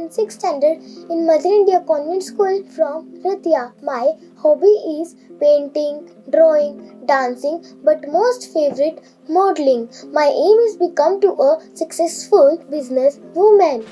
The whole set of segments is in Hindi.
in 6th standard in Mother India Convent School from Ratia. My hobby is painting, drawing, dancing, but most favorite modeling. My aim is become to a successful business woman.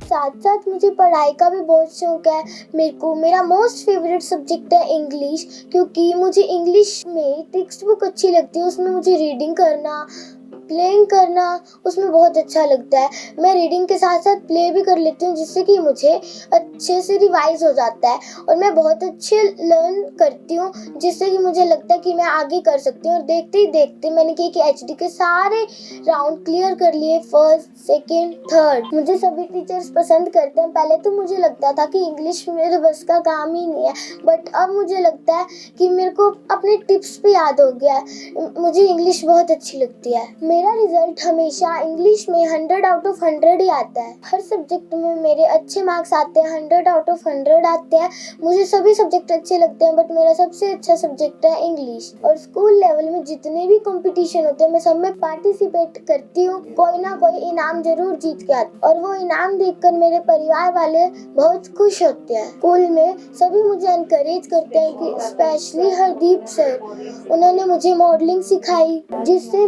साथ साथ मुझे पढ़ाई का भी बहुत शौक है। मेरा मोस्ट फेवरेट सब्जेक्ट है इंग्लिश, क्योंकि मुझे इंग्लिश में टेक्स्ट बुक अच्छी लगती है। उसमें मुझे रीडिंग करना, प्लेइंग करना उसमें बहुत अच्छा लगता है। मैं रीडिंग के साथ साथ प्ले भी कर लेती हूँ, जिससे कि मुझे अच्छे से रिवाइज हो जाता है और मैं बहुत अच्छे लर्न करती हूँ, जिससे कि मुझे लगता है कि मैं आगे कर सकती हूँ। और देखते ही देखते मैंने KK के सारे राउंड क्लियर कर लिए, फर्स्ट, सेकेंड, थर्ड। मुझे सभी टीचर्स पसंद करते हैं। पहले तो मुझे लगता था कि इंग्लिश मेरे बस का काम ही नहीं है, बट अब मुझे लगता है कि मेरे को अपने टिप्स भी याद हो गया है। मुझे इंग्लिश बहुत अच्छी लगती है। मेरा रिजल्ट हमेशा इंग्लिश में 100 आउट ऑफ 100 ही आता है। हर सब्जेक्ट में मेरे अच्छे मार्क्स आते हैं, 100 आउट ऑफ 100 आते हैं। मुझे सभी सब्जेक्ट अच्छे लगते हैं, बट मेरा सबसे अच्छा सब्जेक्ट है इंग्लिश। और स्कूल लेवल में जितने भी कंपटीशन होते हैं, मैं सब में पार्टिसिपेट करती हूँ। कोई ना कोई इनाम जरूर जीत के आती हूँ और वो इनाम देखकर मेरे परिवार वाले बहुत खुश होते हैं। स्कूल में सभी मुझे एनकरेज करते हैं, कि स्पेशली हरदीप सर, उन्होंने मुझे मॉडलिंग सिखाई, जिससे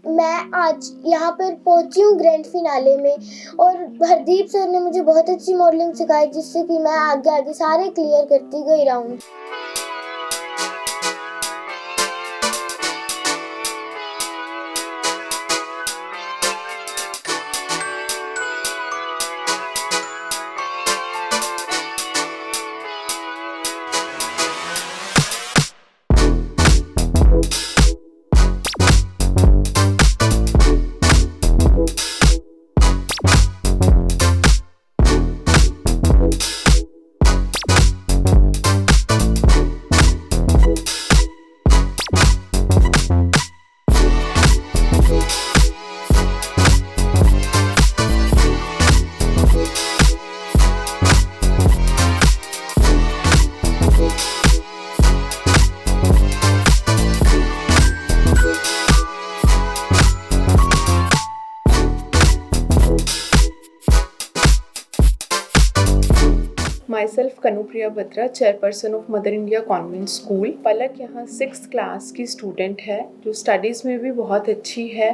मैं आज यहाँ पर पहुँची हूँ ग्रैंड फिनाले में, और हरदीप सर ने मुझे बहुत अच्छी मॉडलिंग सिखाई, जिससे कि मैं आगे आगे सारे क्लियर करती गई round. Myself Kanupriya Batra, chairperson of Mother India convent school. Palak यहाँ 6th क्लास की स्टूडेंट है जो स्टडीज़ में भी बहुत अच्छी है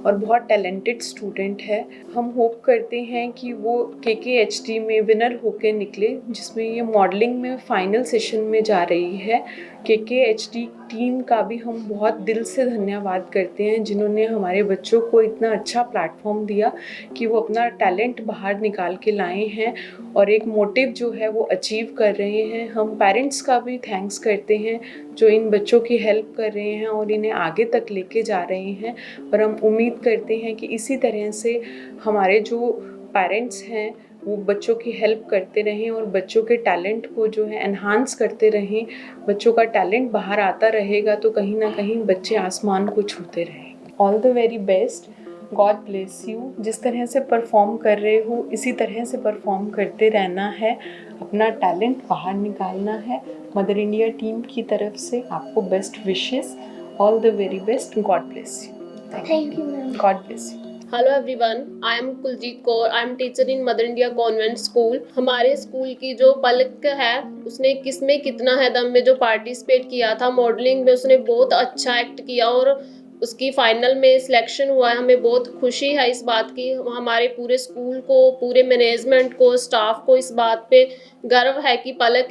और बहुत टैलेंटेड स्टूडेंट है। हम होप करते हैं कि वो KKHD में विनर होकर निकले, जिसमें ये मॉडलिंग में फाइनल सेशन में जा रही है। KKHD टीम का भी हम बहुत दिल से धन्यवाद करते हैं, जिन्होंने हमारे बच्चों को इतना अच्छा प्लेटफॉर्म दिया कि वो अपना टैलेंट बाहर निकाल के लाए हैं और एक मोटिव जो है वो अचीव कर रहे हैं। हम पेरेंट्स का भी थैंक्स करते हैं जो इन बच्चों की हेल्प कर रहे हैं और इन्हें आगे तक लेके जा रहे हैं, और हम उम्मीद करते हैं कि इसी तरह से हमारे जो पेरेंट्स हैं वो बच्चों की हेल्प करते रहें और बच्चों के टैलेंट को जो है एनहांस करते रहें। बच्चों का टैलेंट बाहर आता रहेगा तो कहीं ना कहीं बच्चे आसमान को छूते रहेंगे। All the very best, God bless you. जिस तरह से परफॉर्म कर रहे हो इसी तरह से परफॉर्म करते रहना है, अपना टैलेंट बाहर निकालना है। मदर इंडिया टीम की तरफ से आपको best wishes, all the very best, God bless you. Thank you ma'am. God bless you. Hello everyone, I am Kuljeet Kaur, I am teacher in mother India convent school. हमारे स्कूल की जो पलक है उसने किसमें कितना है दम में जो पार्टिसिपेट किया था मॉडलिंग में, उसने बहुत अच्छा एक्ट किया और उसकी फाइनल में सिलेक्शन हुआ है। हमें बहुत खुशी है इस बात की। हमारे पूरे स्कूल को, पूरे मैनेजमेंट को, स्टाफ को इस बात पे गर्व है कि पलक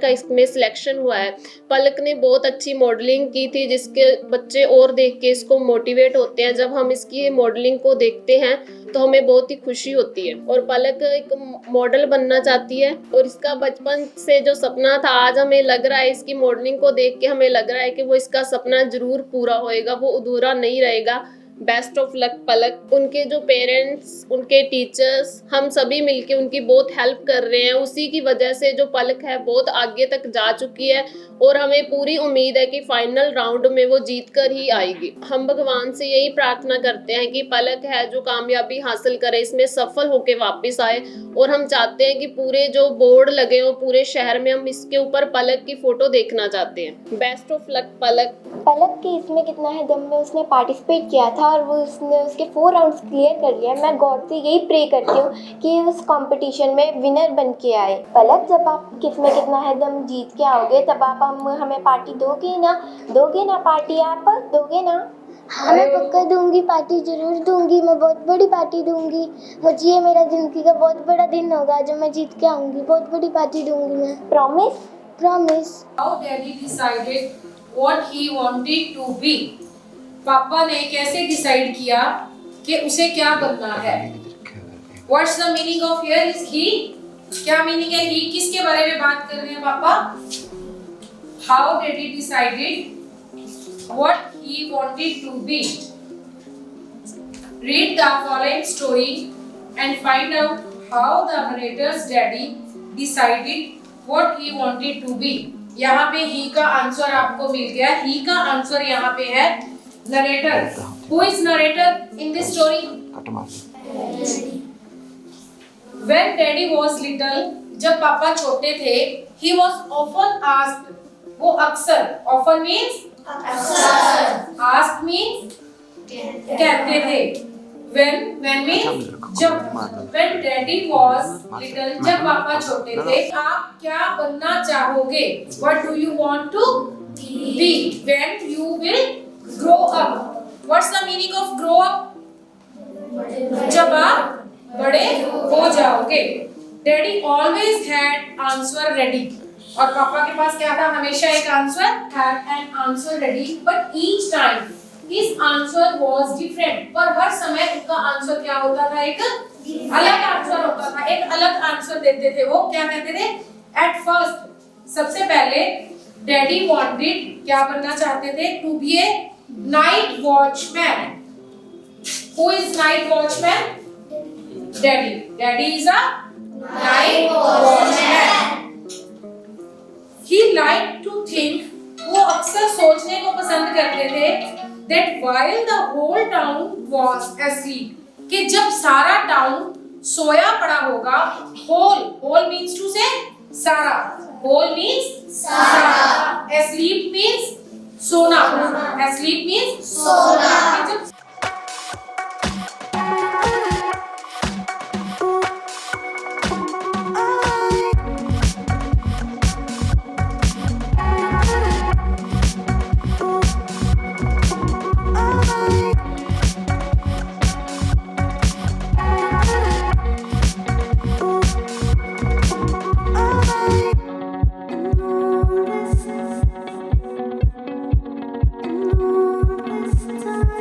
का इसमें सिलेक्शन हुआ है। पलक ने बहुत अच्छी मॉडलिंग की थी, जिसके बच्चे और देख के इसको मोटिवेट होते हैं। जब हम इसकी मॉडलिंग को देखते हैं तो हमें बहुत ही खुशी होती है। और पलक एक मॉडल बनना चाहती है और इसका बचपन से जो सपना था, आज हमें लग रहा है इसकी मॉडलिंग को देख के हमें लग रहा है कि वो इसका सपना जरूर पूरा होएगा, वो अधूरा नहीं रहेगा। बेस्ट ऑफ लक पलक। उनके जो पेरेंट्स, उनके टीचर्स, हम सभी मिलके उनकी बहुत हेल्प कर रहे हैं। उसी की वजह से जो पलक है बहुत आगे तक जा चुकी है और हमें पूरी उम्मीद है कि फाइनल राउंड में वो जीत कर ही आएगी। हम भगवान से यही प्रार्थना करते हैं कि पलक है जो कामयाबी हासिल करे, इसमें सफल होके वापस आए। और हम चाहते हैं कि पूरे जो बोर्ड लगे हो पूरे शहर में, हम इसके ऊपर पलक की फोटो देखना चाहते हैं। बेस्ट ऑफ लक पलक। पलक के इसमें कितना है दम में उसने पार्टिसिपेट किया था और वो उसने उसके 4 राउंड्स क्लियर कर लिया। मैं गॉड से यही प्रे करती हूँ कि उस कंपटीशन में विनर बन के आए। पलक, जब आप किसमें कितना है दम जीत के आओगे तब आप हमें पार्टी दोगे ना पार्टी आप दोगे ना? हाँ, मैं पक्का दूंगी, पार्टी जरूर दूंगी। मैं बहुत बड़ी पार्टी दूंगी। मुझे ये मेरा जिंदगी का बहुत बड़ा दिन होगा जब मैं जीत के आऊंगी। बहुत बड़ी पार्टी दूंगी मैं। Promise. How Daddy decided what he wanted to be? पापा ने कैसे डिसाइड किया कि उसे क्या बनना है? What's the meaning of here is he? क्या मीनिंग है he? किसके बारे में बात कर रहे हैं पापा? How Daddy decided what he wanted to be? Read the following story and find out how the narrator's daddy decided what he wanted to be. यहाँ पे he का आंसर आपको मिल गया। he का आंसर यहाँ पे है narrator. Who is narrator in this story? When daddy was little, जब पापा छोटे थे, he was often asked. वो अक्सर, often means अक्सर, asked means कहते थे। When means जब। When daddy was little, जब पापा छोटे थे, आप क्या बनना चाहोगे? What do you want to be when you will grow up? What's the meaning of grow up? जब आप बड़े हो जाओगे. Daddy always had answer ready. और पापा के पास क्या था? हमेशा एक answer. Had an answer ready, but each time his answer was different. पर हर समय उनका आंसर क्या होता था? एक अलग आंसर होता था. एक अलग आंसर देते थे. वो क्या कहते थे? At first, सबसे पहले Daddy wanted क्या बनना चाहते थे? To be a night watchman. Who is night watchman? Daddy. Daddy is a night watchman. He liked to think, वो अक्सर सोचने को पसंद करते थे that while the whole town was asleep, कि जब सारा टाउन सोया पड़ा होगा. whole means to say सारा. whole means सारा. asleep means सोना. asleep means सोना. कि जब This time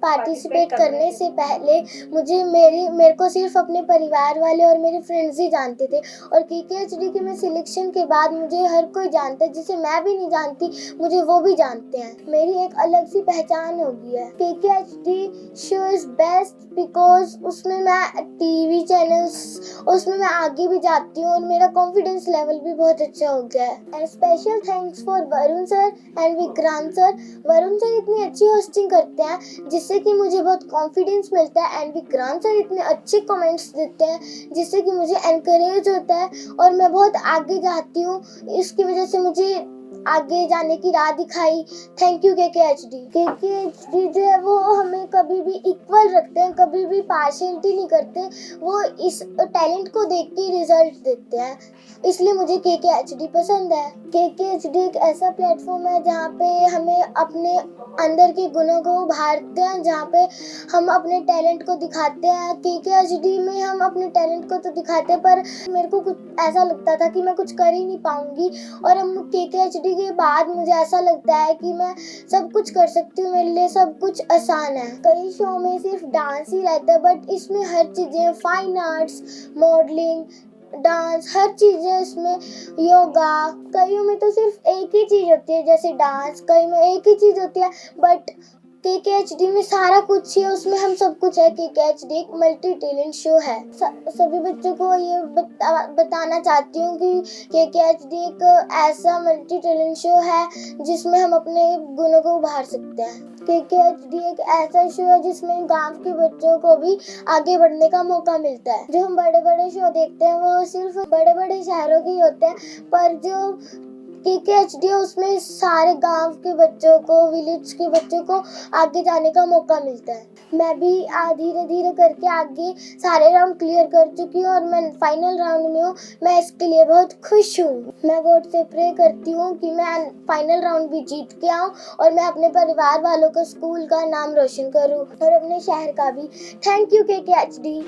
पार्टिसिपेट करने से पहले मेरे को सिर्फ अपने परिवार वाले और मेरे फ्रेंड्स ही जानते थे, और KKHD के में सिलेक्शन के बाद मुझे हर कोई जानता है, जिसे मैं भी नहीं जानती मुझे वो भी जानते हैं। मेरी एक अलग सी पहचान हो गई है। KKHD show is best because उसमें मैं टीवी चैनल्स, उसमें मैं आगे भी जाती हूँ और मेरा कॉन्फिडेंस लेवल भी बहुत अच्छा हो गया है। And special thanks for Varun sir and Vikrant sir. Varun sir इतनी अच्छी होस्टिंग करते हैं जिससे कि मुझे बहुत कॉन्फिडेंस मिलता है, एंड विक्रांत सर इतने अच्छे कमेंट्स देते हैं जिससे कि मुझे एनकरेज होता है और मैं बहुत आगे जाती हूँ। इसकी वजह से मुझे आगे जाने की राह दिखाई। Thank you KKHD। KKHD जो है वो हमें कभी भी इक्वल रखते हैं, कभी भी पार्शियलिटी नहीं करते। वो इस टैलेंट को देख के रिजल्ट देते हैं, इसलिए मुझे KKHD पसंद है। KKHD एक ऐसा प्लेटफॉर्म है जहाँ पे हमें अपने अंदर के गुणों को उभारते हैं, जहाँ पे हम अपने टैलेंट को दिखाते हैं। KKHD में हम अपने टैलेंट को तो दिखाते हैं, पर मेरे को कुछ ऐसा लगता था कि मैं कुछ कर ही नहीं पाऊंगी, और हम KKHD के बाद मुझे ऐसा लगता है कि मैं सब कुछ कर सकती हूँ, मेरे लिए सब कुछ आसान है। कई शो में सिर्फ डांस ही रहता है, बट इसमें हर चीज़ें, फाइन आर्ट्स, मॉडलिंग, डांस, हर चीज़ें इसमें, योगा। कईयों में तो सिर्फ एक ही चीज़ होती है जैसे डांस, कई में एक ही चीज़ होती है, बट KKHD में सारा कुछ है, उसमें हम सब कुछ है। KKHD एक मल्टी टैलेंट शो है। सभी बच्चों को ये बताना चाहती हूँ कि KKHD एक ऐसा मल्टी टैलेंट शो है जिसमें हम अपने गुणों को उभार सकते हैं। KKHD एक ऐसा शो है जिसमें गांव के बच्चों को भी आगे बढ़ने का मौका मिलता है। जो हम बड़े बड़े शो देखते हैं वो सिर्फ बड़े बड़े शहरों के ही होते हैं, पर जो KKHD है उसमें सारे गांव के बच्चों को, विलेज के बच्चों को आगे जाने का मौका मिलता है। मैं भी धीरे धीरे करके आगे सारे राउंड क्लियर कर चुकी हूँ और मैं फाइनल राउंड में हूँ। मैं इसके लिए बहुत खुश हूँ। मैं गॉड से प्रे करती हूँ कि मैं फाइनल राउंड भी जीत के आऊँ और मैं अपने परिवार वालों को, स्कूल का नाम रोशन करूँ और अपने शहर का भी। Thank you KKHD।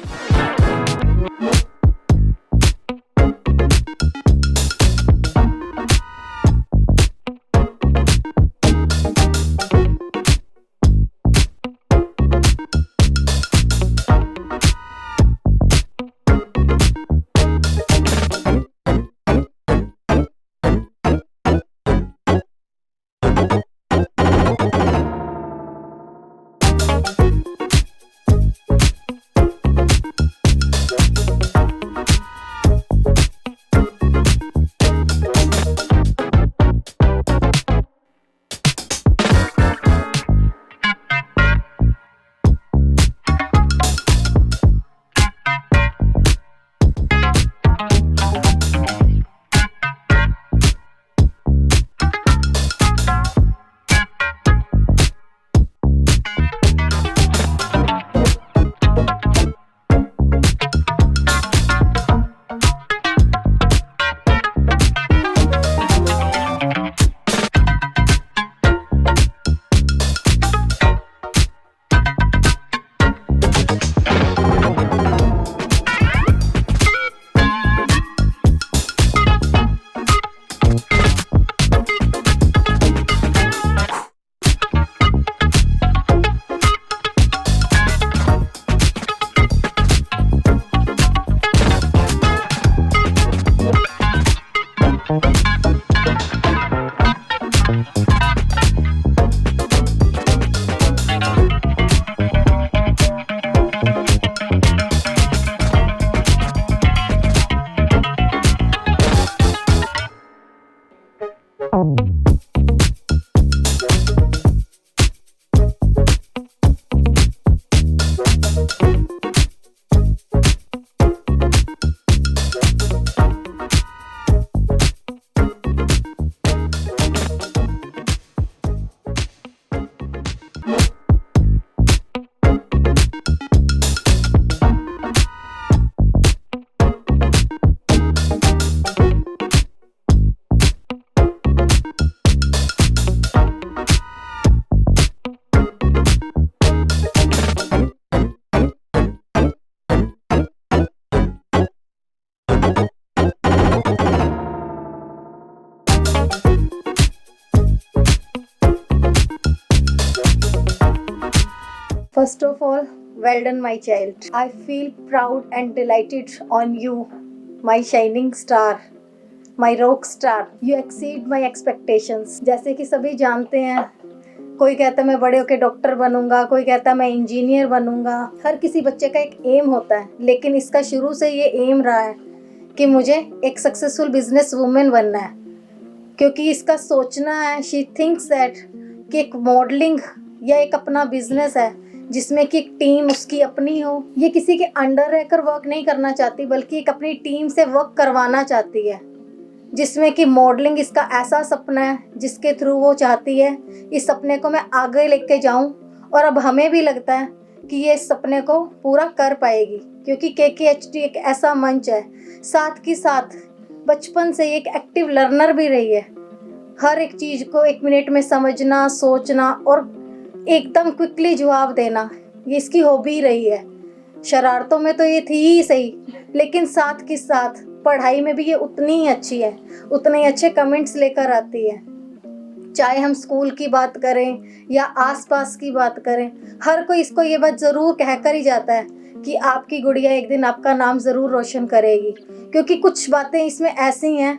First of all, well done, my child. I feel proud and delighted on you, my shining star, my rock star. You exceed my expectations. जैसे कि सभी जानते हैं, कोई कहता है मैं बड़े होकर डॉक्टर बनूंगा, कोई कहता है मैं इंजीनियर बनूंगा। हर किसी बच्चे का एक एम होता है, लेकिन इसका शुरू से ये एम रहा है कि मुझे एक सक्सेसफुल बिजनेस वुमेन बनना है, क्योंकि इसका सोचना है, शी थिंक्स दैट कि एक मॉडलिंग या एक अपना बिजनेस है जिसमें कि एक टीम उसकी अपनी हो। ये किसी के अंडर रहकर वर्क नहीं करना चाहती, बल्कि एक अपनी टीम से वर्क करवाना चाहती है, जिसमें कि मॉडलिंग इसका ऐसा सपना है जिसके थ्रू वो चाहती है इस सपने को मैं आगे लेके जाऊं। और अब हमें भी लगता है कि ये इस सपने को पूरा कर पाएगी, क्योंकि KKHD एक ऐसा मंच है, साथ ही साथ बचपन से एक एक्टिव लर्नर भी रही है। हर एक चीज़ को 1 मिनट में समझना, सोचना और एकदम क्विकली जवाब देना, ये इसकी हॉबी रही है। शरारतों में तो ये थी ही सही, लेकिन साथ ही साथ पढ़ाई में भी ये उतनी ही अच्छी है, उतने ही अच्छे कमेंट्स लेकर आती है। चाहे हम स्कूल की बात करें या आसपास की बात करें, हर कोई इसको ये बात ज़रूर कहकर ही जाता है कि आपकी गुड़िया एक दिन आपका नाम ज़रूर रोशन करेगी, क्योंकि कुछ बातें इसमें ऐसी हैं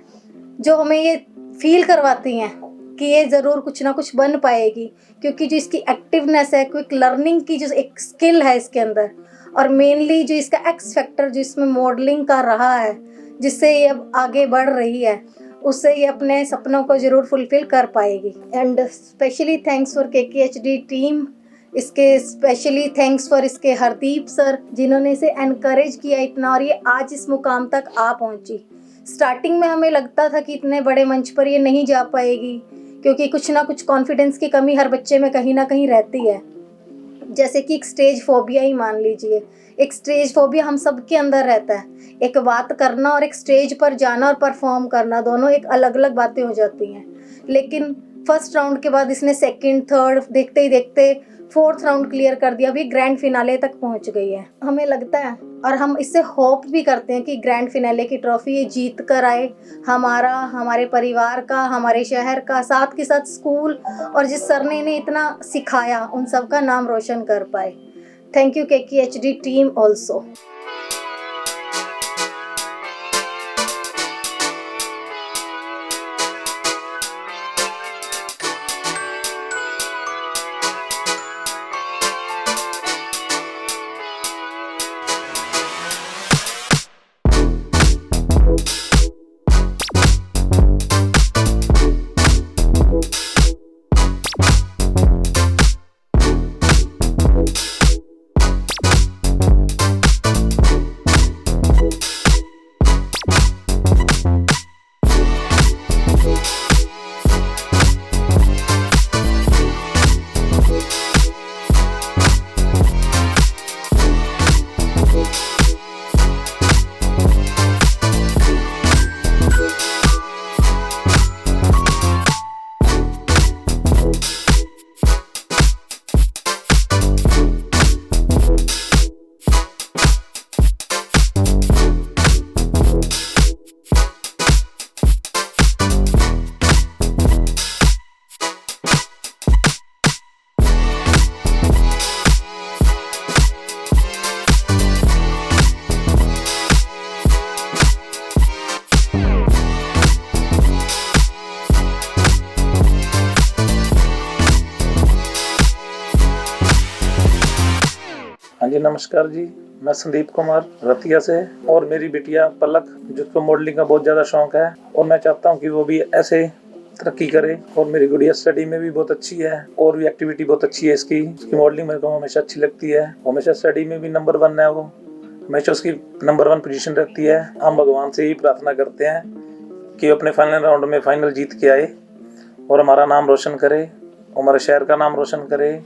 जो हमें ये फील करवाती हैं कि ये ज़रूर कुछ ना कुछ बन पाएगी, क्योंकि जो इसकी एक्टिवनेस है, क्विक लर्निंग की जो एक स्किल है इसके अंदर, और मेनली जो इसका एक्स फैक्टर जो इसमें मॉडलिंग का रहा है, जिससे ये अब आगे बढ़ रही है, उससे ये अपने सपनों को ज़रूर फुलफ़िल कर पाएगी। And specially thanks for KKHD team, इसके स्पेशली थैंक्स फॉर इसके हरदीप सर, जिन्होंने इसे एनकरेज किया इतना और ये आज इस मुकाम तक आ पहुंची। स्टार्टिंग में हमें लगता था कि इतने बड़े मंच पर ये नहीं जा पाएगी, क्योंकि कुछ ना कुछ कॉन्फिडेंस की कमी हर बच्चे में कहीं ना कहीं रहती है। जैसे कि एक स्टेज फोबिया ही मान लीजिए, एक स्टेज फोबिया हम सब के अंदर रहता है। एक बात करना और एक स्टेज पर जाना और परफॉर्म करना, दोनों एक अलग अलग बातें हो जाती हैं। लेकिन फर्स्ट राउंड के बाद इसने सेकंड, थर्ड, देखते ही देखते 4th राउंड क्लियर कर दिया, अभी ग्रैंड फिनाले तक पहुंच गई है। हमें लगता है और हम इससे होप भी करते हैं कि ग्रैंड फिनाले की ट्रॉफी ये जीत कर आए, हमारा, हमारे परिवार का, हमारे शहर का, साथ के साथ स्कूल और जिस सर ने इन्हें इतना सिखाया उन सब का नाम रोशन कर पाए। Thank you KKHD team also. हाँ जी, नमस्कार जी। मैं संदीप कुमार रतिया से, और मेरी बिटिया पलक जिसको मॉडलिंग का बहुत ज़्यादा शौक है, और मैं चाहता हूँ कि वो भी ऐसे तरक्की करे। और मेरी गुड़िया स्टडी में भी बहुत अच्छी है और भी एक्टिविटी बहुत अच्छी है इसकी मॉडलिंग मेरे को हमेशा अच्छी लगती है। हमेशा स्टडी में भी नंबर 1 है, वो हमेशा उसकी नंबर 1 पोजीशन रहती है। हम भगवान से ही प्रार्थना करते हैं कि अपने फाइनल राउंड में फाइनल जीत के आए और हमारा नाम रोशन करे, हमारे शहर का नाम रोशन करे।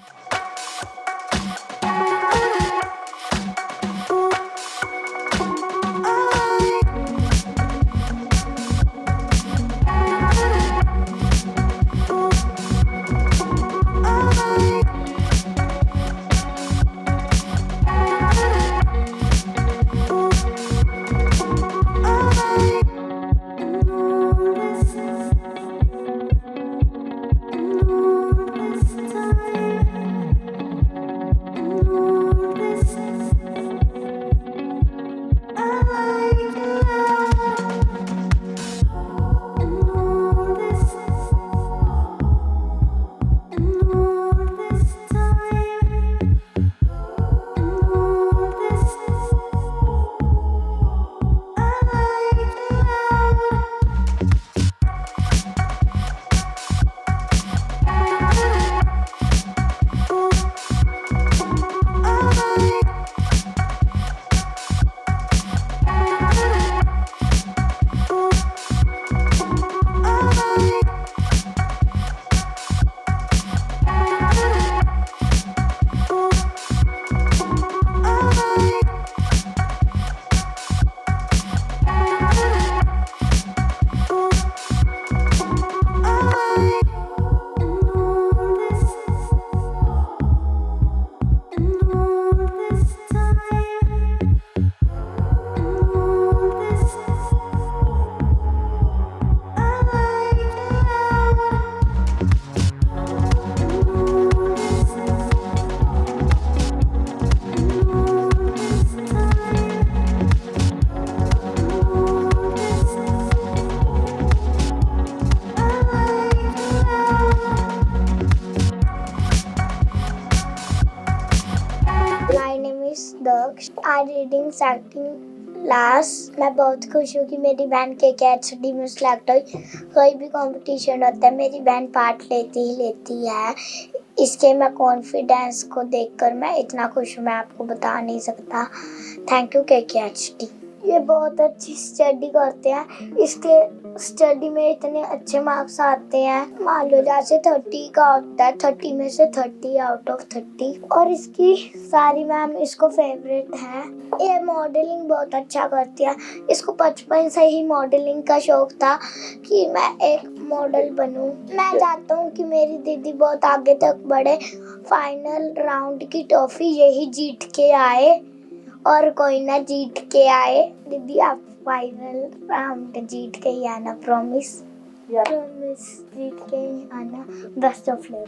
Time my reading second last. मैं बहुत खुश हूँ कि मेरी बहन KKHD में सिलेक्ट हुई। कोई भी कंपटीशन होता है मेरी बहन पार्ट लेती है। इसके मैं कॉन्फिडेंस को देखकर मैं इतना खुश हूँ, मैं आपको बता नहीं सकता। Thank you KKHD। ये बहुत अच्छी स्टडी करते हैं, इसके स्टडी में इतने अच्छे मार्क्स आते हैं। मान लो जैसे 30 का होता है, 30 में से 30 आउट ऑफ 30। और इसकी सारी मैम इसको फेवरेट है। ये मॉडलिंग बहुत अच्छा करती है। इसको बचपन से ही मॉडलिंग का शौक था कि मैं एक मॉडल बनूं। मैं चाहता हूँ कि मेरी दीदी बहुत आगे तक बढ़े, फाइनल राउंड की ट्रॉफी यही जीत के आए और कोई ना जीत के आए। दीदी आप फाइनल राउंड जीत के ही आना, प्रॉमिस। प्रॉमिस जीत के ही आना। Best of luck.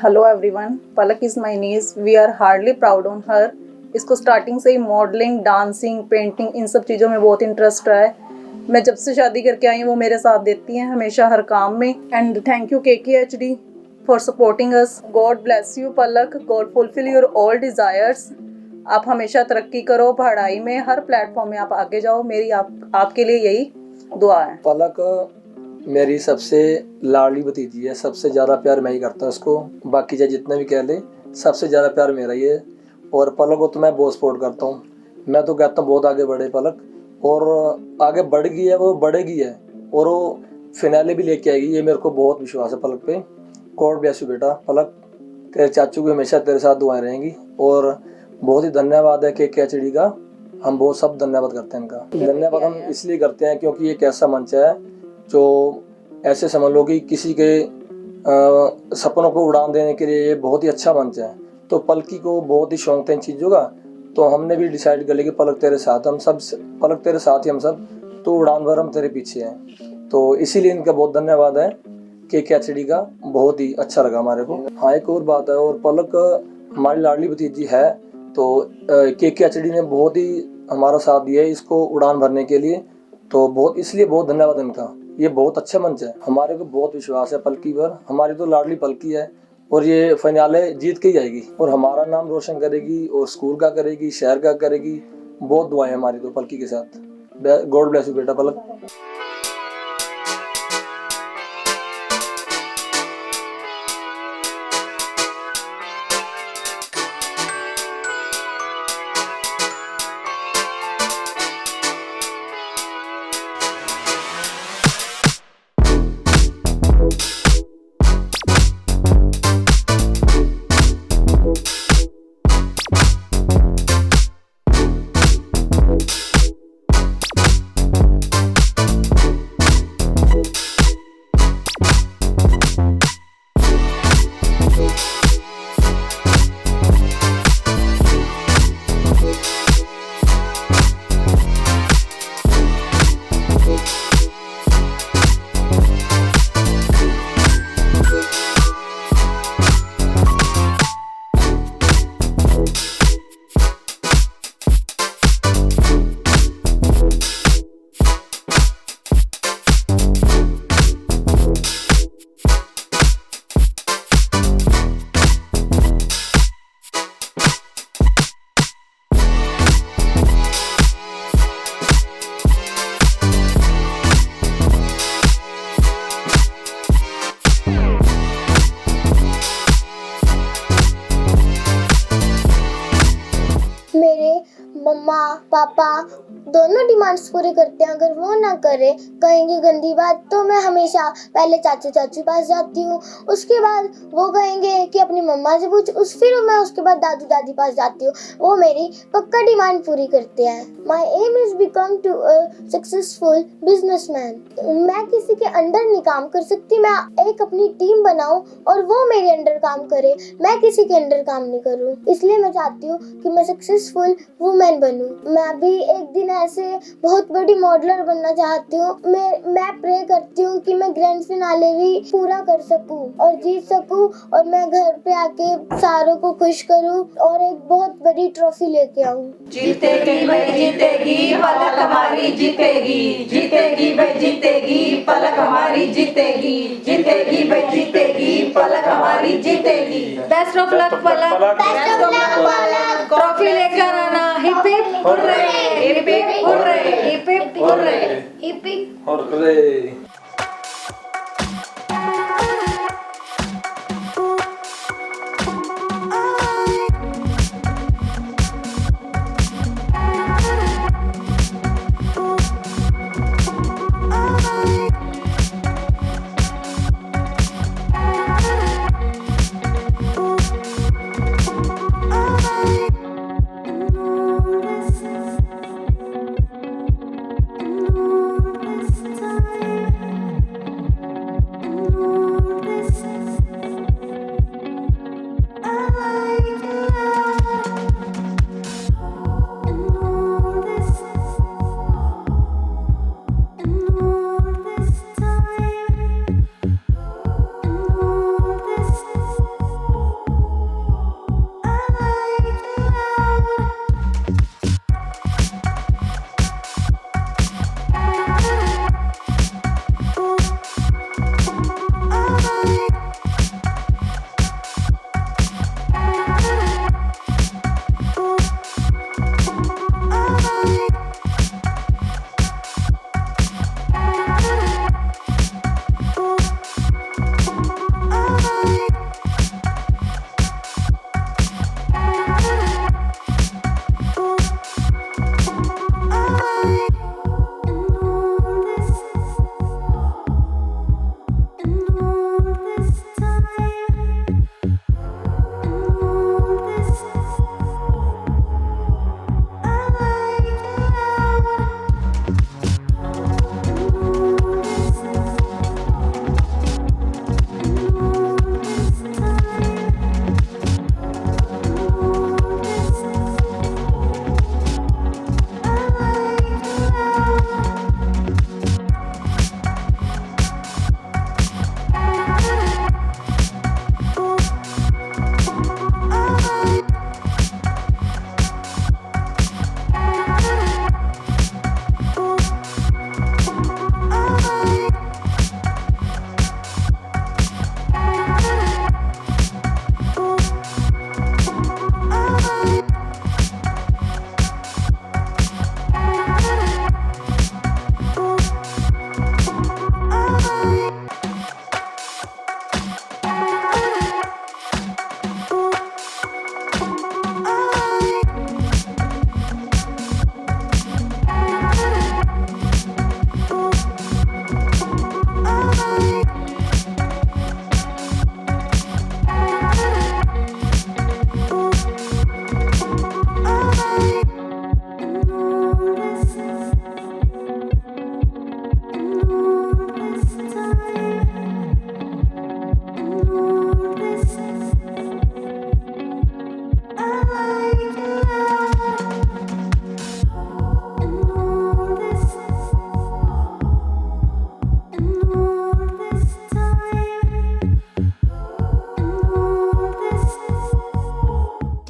Hello everyone, Palak is my niece. We are hardly proud on her. इसको स्टार्टिंग से ही मॉडलिंग, डांसिंग, पेंटिंग, इन सब चीज़ों में बहुत इंटरेस्ट रहा है. मैं जब से शादी करके आई हूँ वो मेरे साथ देती हैं हमेशा हर काम में. And thank you KKHD for supporting us. God bless you Palak. God fulfil your all desires. आप हमेशा तरक्की करो पढ़ाई में, हर प्लेटफॉर्म में आप आगे जाओ. मेरी आपके लिए यही दुआ है. पलक मेरी सबसे लाडली भतीजी है. सबसे ज़्यादा प्यार मैं ही करता हूँ उसको. बाकी चाहे जितने भी कह ले, सबसे ज़्यादा प्यार मेरा ही है. और पलक को तो मैं बहुत सपोर्ट करता हूँ. मैं तो कहता हूँ बहुत आगे बढ़े पलक. और आगे बढ़ गई है, वो बढ़ेगी है. और वो फिनाले भी लेके आएगी, ये मेरे को बहुत विश्वास है पलक पे. गॉड ब्लेस यू बेटा पलक. तेरे चाचू की हमेशा तेरे साथ दुआएं रहेंगी. और बहुत ही धन्यवाद है KKHD का. हम बहुत सब धन्यवाद करते हैं इनका. धन्यवाद हम इसलिए करते हैं क्योंकि एक ऐसा मंच है जो ऐसे समझ लो कि किसी के सपनों को उड़ान देने के लिए ये बहुत ही अच्छा मंच है. तो पलकी को बहुत ही शौक था इन चीज़ों का. तो हमने भी डिसाइड कर लिया कि पलक तेरे साथ, हम सब पलक तेरे साथ ही हम सब. तो उड़ान भर हम तेरे पीछे हैं. तो इसीलिए इनका बहुत धन्यवाद है KKHD का. बहुत ही अच्छा लगा हमारे को. हाँ, एक और बात है, और पलक हमारी लाडली भतीजी है. तो KKHD ने बहुत ही हमारा साथ दिया है इसको उड़ान भरने के लिए. तो बहुत इसलिए बहुत धन्यवाद इनका. ये बहुत अच्छा मंच है. हमारे को बहुत विश्वास है पलकी पर. हमारी तो लाडली पलकी है और ये फाइनले जीत के ही जाएगी और हमारा नाम रोशन करेगी और स्कूल का करेगी, शहर का करेगी. बहुत दुआएं हमारी तो पलकी के साथ. गॉड ब्लेस यू बेटा पलक. मम्मा पापा दोनों डिमांड्स पूरे करते हैं। अगर वो ना करे, कहेंगे गंदी बात, तो मैं हमेशा पहले चाचू चाचू पास जाती हूँ, उसके बाद वो कहेंगे कि अपनी मम्मा से पूछ, फिर मैं उसके बाद दादू दादी पास जाती हूँ। वो मेरी पक्का डिमांड पूरी करते हैं। My aim is become to a successful businessman. मैं किसी के अंडर नहीं काम कर सकती, मैं एक अपनी टीम बनाऊं और वो मेरे अंडर काम करे, मैं किसी के अंडर काम नहीं करूं। इसलिए मैं चाहती हूँ कि मैं सक्सेसफुल वुमेन बनूं। मैं भी एक दिन ऐसे बहुत बड़ी मॉडलर बनना चाहती हूँ। मैं प्रे करती हूँ कि मैं ग्रैंड फिनाले भी पूरा कर सकूं और जीत सकूं, और मैं घर पे आके सारों को खुश करूं और एक बहुत बड़ी ट्रॉफी लेके आऊं। जीतेगी भाई जीतेगी, पलक हमारी जीतेगी, जीतेगी भाई जीतेगी, पलक हमारी जीतेगी, जीतेगी भाई जीतेगी, पलक हमारी जीतेगी। Best of luck Palak, best of luck Palak, trophy लेकर आना। Hip hip hurray, hip hip hurray, hip hip hurray, hip hip hurray.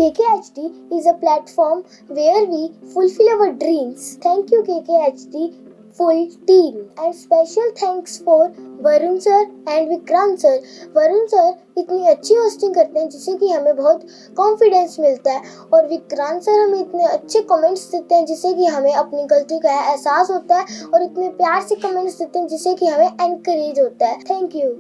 KKHD is a platform where we fulfill our dreams. Thank you KKHD full team, and special thanks for Varun sir and Vikrant sir. Varun sir इतनी अच्छी होस्टिंग करते हैं जिससे कि हमें बहुत कॉन्फिडेंस मिलता है, और विक्रांत सर हमें इतने अच्छे कमेंट्स देते हैं जिससे कि हमें अपनी गलती का एहसास होता है, और इतने प्यार से कमेंट्स देते हैं जिससे कि हमें एनकरेज होता है। Thank you.